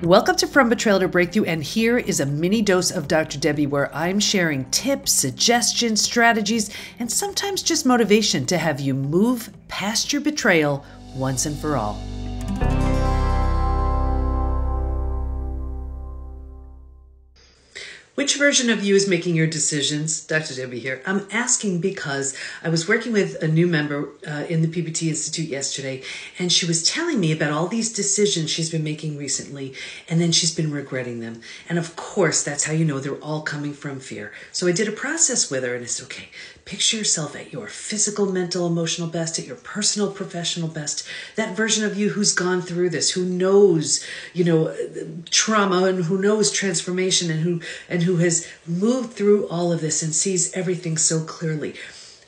Welcome to From Betrayal to Breakthrough, and here is a mini dose of Dr. Debi where I'm sharing tips, suggestions, strategies, and sometimes just motivation to have you move past your betrayal once and for all. Which version of you is making your decisions? Dr. Debi here. I'm asking because I was working with a new member in the PBT Institute yesterday, and she was telling me about all these decisions she's been making recently, and then she's been regretting them. And of course, that's how you know they're all coming from fear. So I did a process with her, and it's okay. Picture yourself at your physical, mental, emotional best, at your personal, professional best. That version of you who's gone through this, who knows, trauma, and who knows transformation, and who has moved through all of this and sees everything so clearly.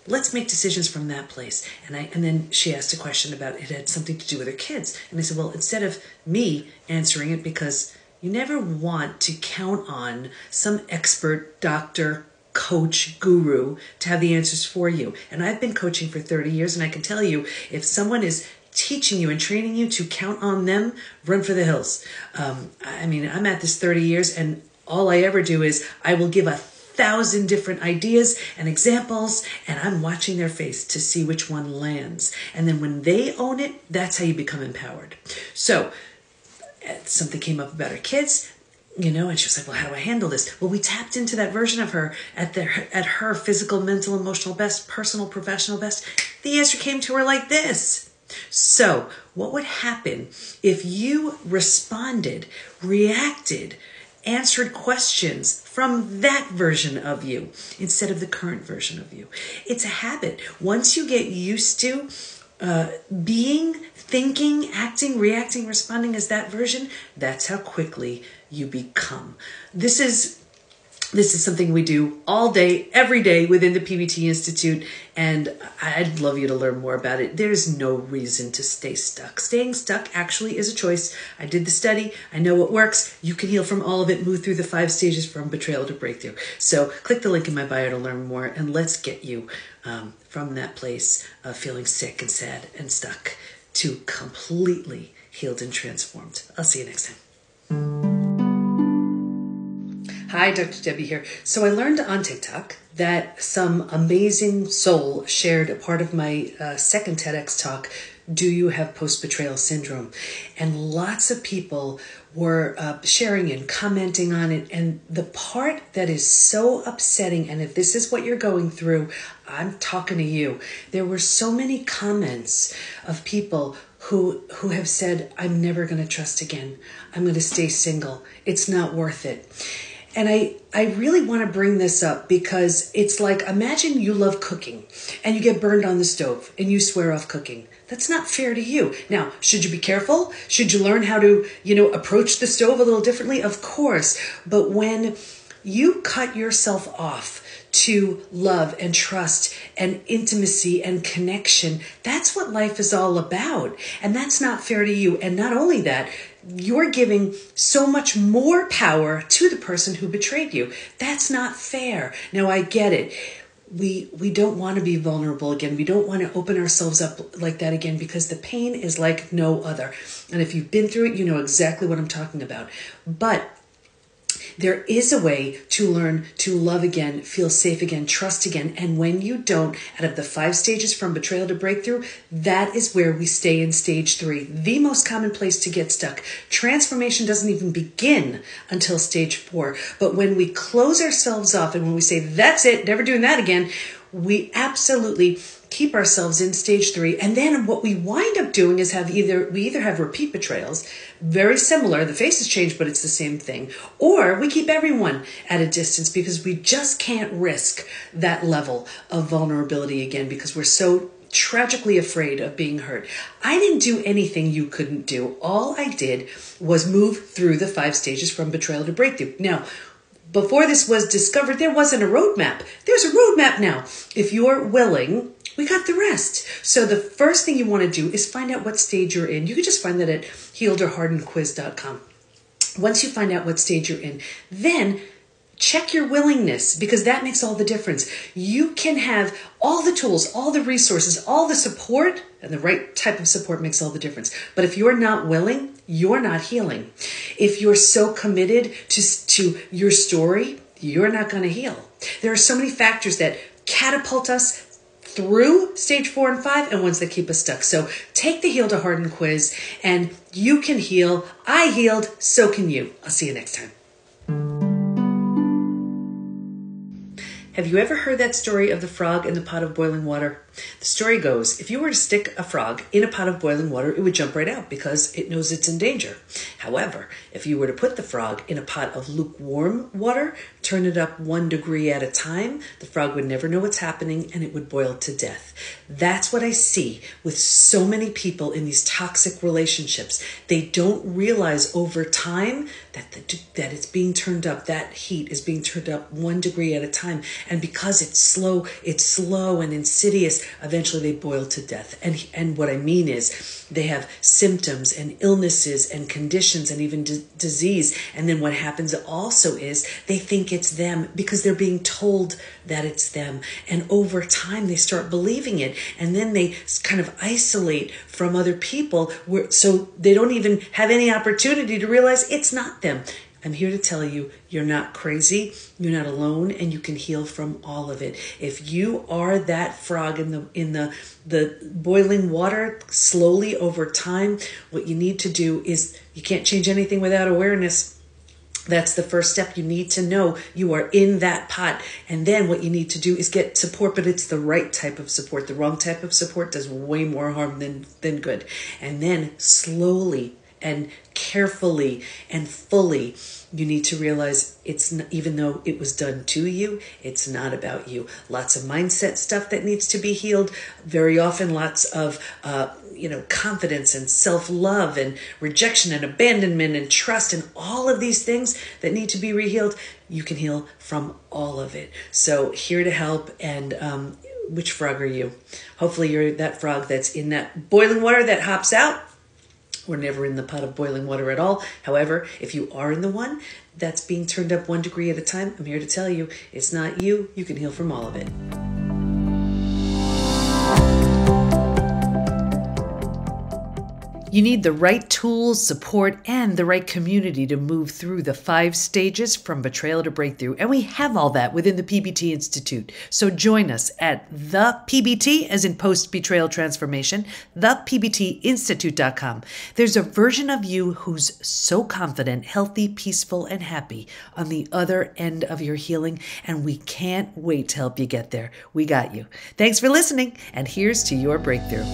Let's make decisions from that place. And then she asked a question about it had something to do with her kids. And I said, well, instead of me answering it, because you never want to count on some expert doctor, coach, guru to have the answers for you. And I've been coaching for 30 years, and I can tell you, if someone is teaching you and training you to count on them, run for the hills. I'm at this 30 years, and all I ever do is I will give 1,000 different ideas and examples, and I'm watching their face to see which one lands. And then when they own it, that's how you become empowered. So something came up about her kids, and she was like, well, how do I handle this? Well, we tapped into that version of her at her physical, mental, emotional best, personal, professional best. The answer came to her like this. So what would happen if you responded, reacted, answered questions from that version of you instead of the current version of you? It's a habit. Once you get used to being, thinking, acting, reacting, responding as that version, that's how quickly you become. This is something we do all day, every day within the PBT Institute, and I'd love you to learn more about it. There's no reason to stay stuck. Staying stuck actually is a choice. I did the study. I know what works. You can heal from all of it. Move through the 5 stages from betrayal to breakthrough. So click the link in my bio to learn more, and let's get you from that place of feeling sick and sad and stuck to completely healed and transformed. I'll see you next time. Hi, Dr. Debi here. So I learned on TikTok that some amazing soul shared a part of my second TEDx talk, Do You Have Post-Betrayal Syndrome? And lots of people were sharing and commenting on it. And the part that is so upsetting, and if this is what you're going through, I'm talking to you. There were so many comments of people who have said, I'm never going to trust again. I'm going to stay single. It's not worth it. And I really want to bring this up because it's like, imagine you love cooking and you get burned on the stove and you swear off cooking. That's not fair to you. Now, should you be careful? Should you learn how to, approach the stove a little differently? Of course. But when you cut yourself off to love and trust and intimacy and connection, that's what life is all about. And that's not fair to you. And not only that, you're giving so much more power to the person who betrayed you. That's not fair. Now, I get it. We don't want to be vulnerable again. We don't want to open ourselves up like that again because the pain is like no other. And if you've been through it, you know exactly what I'm talking about. But there is a way to learn to love again, feel safe again, trust again. And when you don't, out of the 5 stages from betrayal to breakthrough, that is where we stay in stage 3, the most common place to get stuck. Transformation doesn't even begin until stage 4. But when we close ourselves off and when we say, that's it, never doing that again, we absolutely keep ourselves in stage 3. And then what we wind up doing is we either have repeat betrayals, very similar, the faces change, but it's the same thing, or we keep everyone at a distance because we just can't risk that level of vulnerability again because we're so tragically afraid of being hurt. I didn't do anything you couldn't do. All I did was move through the 5 stages from betrayal to breakthrough. Now, before this was discovered, there wasn't a roadmap. There's a roadmap now. If you're willing, we got the rest. So the first thing you want to do is find out what stage you're in. You can just find that at healedorhardenedquiz.com. Once you find out what stage you're in, then check your willingness, because that makes all the difference. You can have all the tools, all the resources, all the support, and the right type of support makes all the difference. But if you're not willing, you're not healing. If you're so committed to your story, you're not going to heal. There are so many factors that catapult us through stage 4 and 5 and ones that keep us stuck. So take the Heal to Harden quiz and you can heal. I healed, so can you. I'll see you next time. Have you ever heard that story of the frog in the pot of boiling water? The story goes, if you were to stick a frog in a pot of boiling water, it would jump right out because it knows it's in danger. However, if you were to put the frog in a pot of lukewarm water, turn it up 1 degree at a time, the frog would never know what's happening and it would boil to death. That's what I see with so many people in these toxic relationships. They don't realize over time that it's being turned up. That heat is being turned up 1 degree at a time. And because it's slow and insidious, eventually they boil to death. And what I mean is they have symptoms and illnesses and conditions and even disease. And then what happens also is they think it's them because they're being told that it's them. And over time they start believing it. And then they kind of isolate from other people so they don't even have any opportunity to realize it's not them. I'm here to tell you, you're not crazy, you're not alone, and you can heal from all of it. If you are that frog in the boiling water slowly over time, what you need to do is, you can't change anything without awareness. That's the first step. You need to know you are in that pot. And then what you need to do is get support, but it's the right type of support. The wrong type of support does way more harm than good. And then slowly and carefully and fully, you need to realize it's not, even though it was done to you, it's not about you. Lots of mindset stuff that needs to be healed. Very often, lots of confidence and self-love and rejection and abandonment and trust and all of these things that need to be rehealed. You can heal from all of it. So here to help. And which frog are you? Hopefully you're that frog that's in that boiling water that hops out. We're never in the pot of boiling water at all. However, if you are in the one that's being turned up 1 degree at a time, I'm here to tell you, it's not you. You can heal from all of it. You need the right tools, support, and the right community to move through the 5 stages from betrayal to breakthrough. And we have all that within the PBT Institute. So join us at the PBT, as in post-betrayal transformation, thepbtinstitute.com. There's a version of you who's so confident, healthy, peaceful, and happy on the other end of your healing. And we can't wait to help you get there. We got you. Thanks for listening. And here's to your breakthrough.